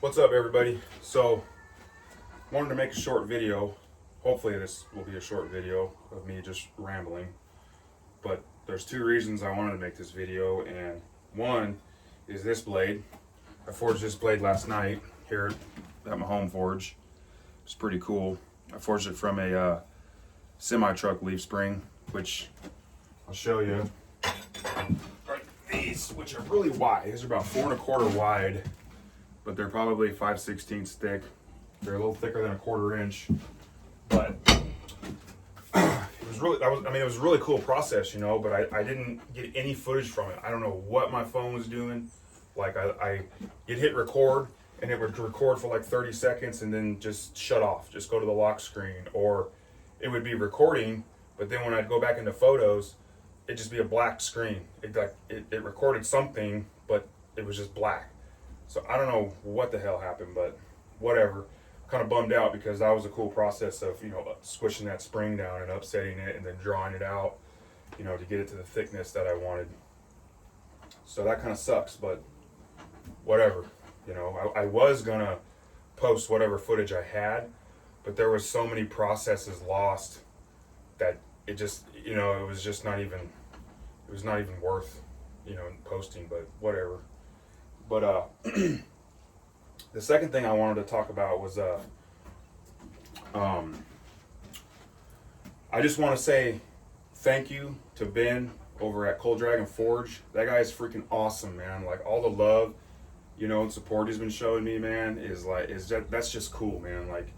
What's up, everybody? So, wanted to make a short video. Hopefully this will be a short video of me just rambling. But there's two reasons I wanted to make this video, and one is this blade. I forged this blade last night here at my home forge. It's pretty cool. I forged it from a semi-truck leaf spring, which I'll show you. Right, these, which are really wide. These are about 4 1/4 wide, but they're probably 5/16 thick. They're a little thicker than a 1/4 inch, but it was really, it was a really cool process, you know, but I didn't get any footage from it. I don't know what my phone was doing. Like it hit record and it would record for like 30 seconds and then just shut off, just go to the lock screen, or it would be recording, but then when I'd go back into photos, it'd just be a black screen. It recorded something, but it was just black. So I don't know what the hell happened, but whatever. Kind of bummed out because that was a cool process of, you know, squishing that spring down and upsetting it and then drawing it out, you know, to get it to the thickness that I wanted. So that kind of sucks, but whatever. You know, I was gonna post whatever footage I had, but there was so many processes lost that it just, you know, it was not even worth, you know, posting, but whatever. But the second thing I wanted to talk about was I just want to say thank you to Ben over at Cold Dragon Forge. That guy is freaking awesome, man. Like, all the love, you know, and support he's been showing me, man, that's just cool, man. Like,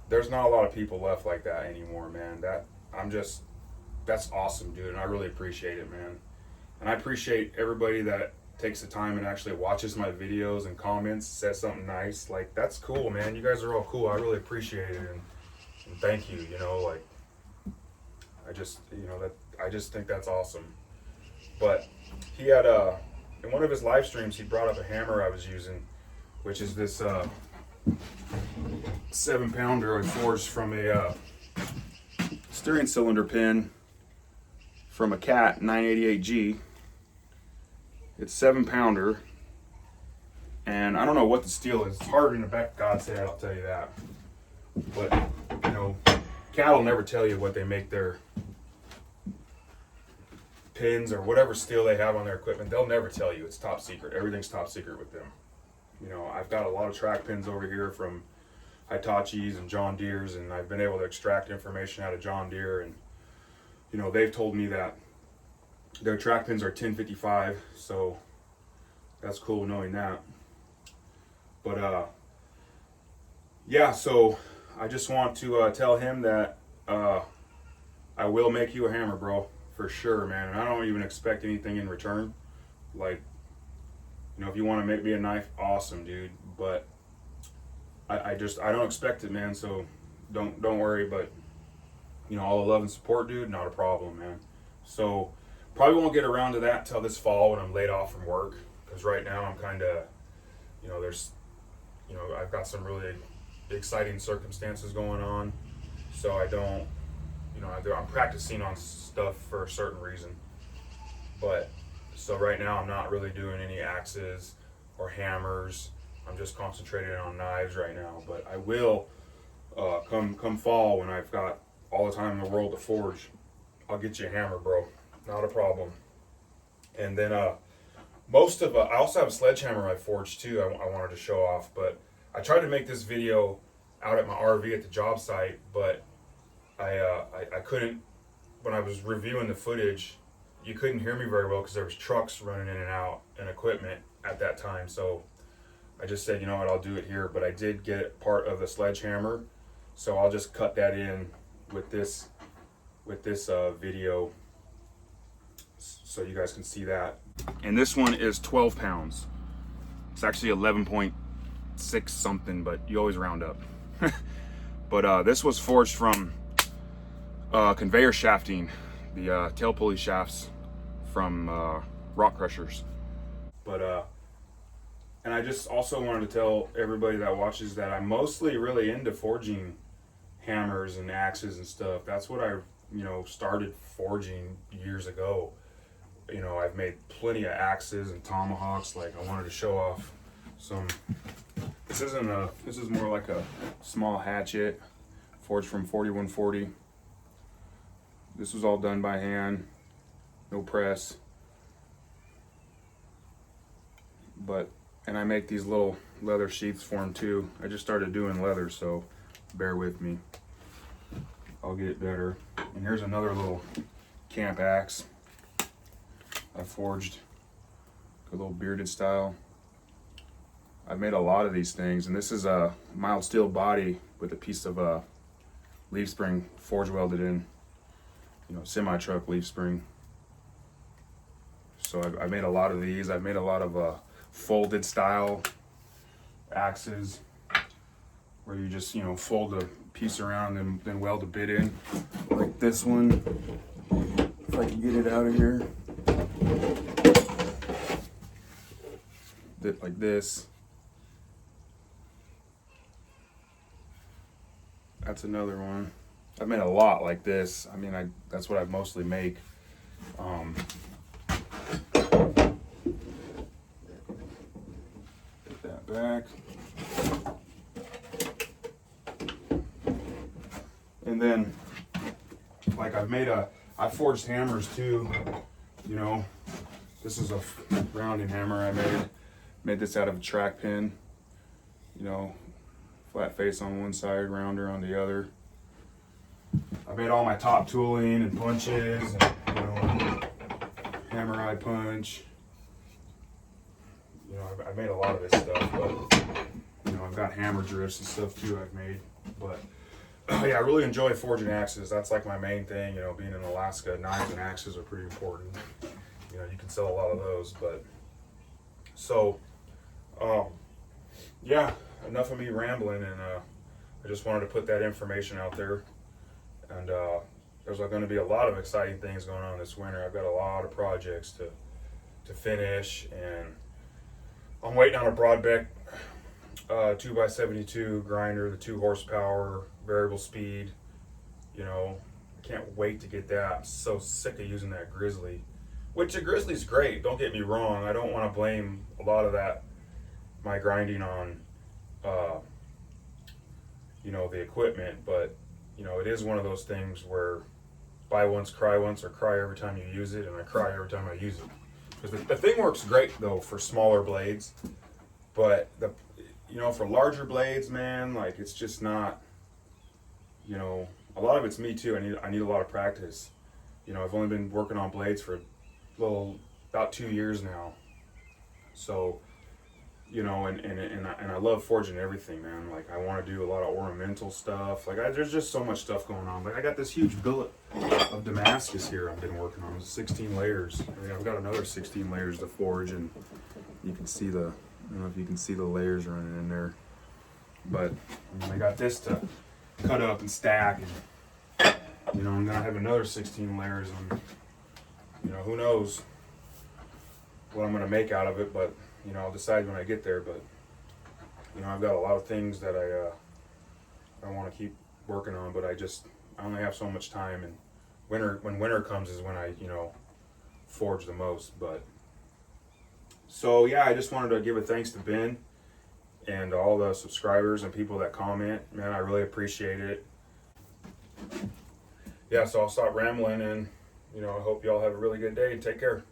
there's not a lot of people left like that anymore, man. That's awesome, dude, and I really appreciate it, man. And I appreciate everybody that takes the time and actually watches my videos and comments, says something nice. Like, that's cool, man. You guys are all cool. I really appreciate it, and thank you, you know, like, I just think that's awesome. But he had in one of his live streams, he brought up a hammer I was using, which is this 7-pounder I forged from a steering cylinder pin from a Cat 988G. It's 7-pounder, and I don't know what the steel is. It's harder than the back of God's head, I'll tell you that. But, you know, Cat will never tell you what they make their pins or whatever steel they have on their equipment. They'll never tell you. It's top secret. Everything's top secret with them. You know, I've got a lot of track pins over here from Hitachi's and John Deere's, and I've been able to extract information out of John Deere, and, you know, they've told me that their track pins are 1055, so that's cool knowing that. But yeah, so I just want to tell him that I will make you a hammer, bro, for sure, man. And I don't even expect anything in return. Like, you know, if you want to make me a knife, awesome, dude. But I don't expect it, man. So don't worry. But, you know, all the love and support, dude, not a problem, man. So probably won't get around to that till this fall when I'm laid off from work, because right now I'm kind of, you know, I've got some really exciting circumstances going on, so I don't, you know, I'm practicing on stuff for a certain reason. But so right now I'm not really doing any axes or hammers. I'm just concentrating on knives right now. But I will come fall, when I've got all the time in the world to forge, I'll get you a hammer, bro. Not a problem. And then I also have a sledgehammer I forged too. I wanted to show off, but I tried to make this video out at my RV at the job site, but I couldn't. When I was reviewing the footage, you couldn't hear me very well because there was trucks running in and out and equipment at that time. So I just said, you know what, I'll do it here. But I did get part of the sledgehammer, so I'll just cut that in with this video, so you guys can see that. And this one is 12 pounds. It's actually 11.6 something, but you always round up. But this was forged from conveyor shafting, the tail pulley shafts from rock crushers. But and I just also wanted to tell everybody that watches that I'm mostly really into forging hammers and axes and stuff. That's what I, you know, started forging years ago. You know, I've made plenty of axes and tomahawks. Like, I wanted to show off some This isn't a, this is more like a small hatchet, forged from 4140. This was all done by hand, no press. But, and I make these little leather sheaths for them too. I just started doing leather, so bear with me. I'll get it better. And here's another little camp axe I forged, a little bearded style. I've made a lot of these things, and this is a mild steel body with a piece of leaf spring forge welded in, you know, semi-truck leaf spring. So I've made a lot of these. I've made a lot of folded style axes where you just, you know, fold a piece around and then weld a bit in, like this one. If I can get it out of here, like this. That's another one. I've made a lot like this. I mean, that's what I mostly make. Get that back. And then, like I forged hammers too, you know. This is a rounding hammer I made. Made this out of a track pin, you know, flat face on one side, rounder on the other. I made all my top tooling and punches, and, you know, hammer eye punch. You know, I made a lot of this stuff, but, you know, I've got hammer drifts and stuff too I've made. But yeah, I really enjoy forging axes. That's like my main thing, you know, being in Alaska, knives and axes are pretty important. You know, you can sell a lot of those, but so, yeah, enough of me rambling, and I just wanted to put that information out there. And there's going to be a lot of exciting things going on this winter. I've got a lot of projects to finish, and I'm waiting on a Broadbeck 2x72 grinder, the 2 horsepower, variable speed. You know, I can't wait to get that. I'm so sick of using that Grizzly. Which the Grizzly's great, don't get me wrong. I don't want to blame a lot of that, my grinding on, you know, the equipment, but, you know, it is one of those things where buy once, or cry every time you use it, and I cry every time I use it. Because the thing works great, though, for smaller blades, but, you know, for larger blades, man, like, it's just not, you know, a lot of it's me, too. I need a lot of practice. You know, I've only been working on blades for about 2 years now, so, you know, and I love forging everything, man. Like, I want to do a lot of ornamental stuff. Like, there's just so much stuff going on. Like, I got this huge billet of Damascus here I've been working on. It's 16 layers. I mean, I've got another 16 layers to forge, and you can see I don't know if you can see the layers running in there, but I got this to cut up and stack, and, you know, I'm gonna have another 16 layers, and, you know, who knows what I'm gonna make out of it, but, you know, I'll decide when I get there. But, you know, I've got a lot of things that I want to keep working on, but I only have so much time, and when winter comes is when I, you know, forge the most. But so yeah, I just wanted to give a thanks to Ben and all the subscribers and people that comment. Man, I really appreciate it. Yeah, so I'll stop rambling, and, you know, I hope y'all have a really good day and take care.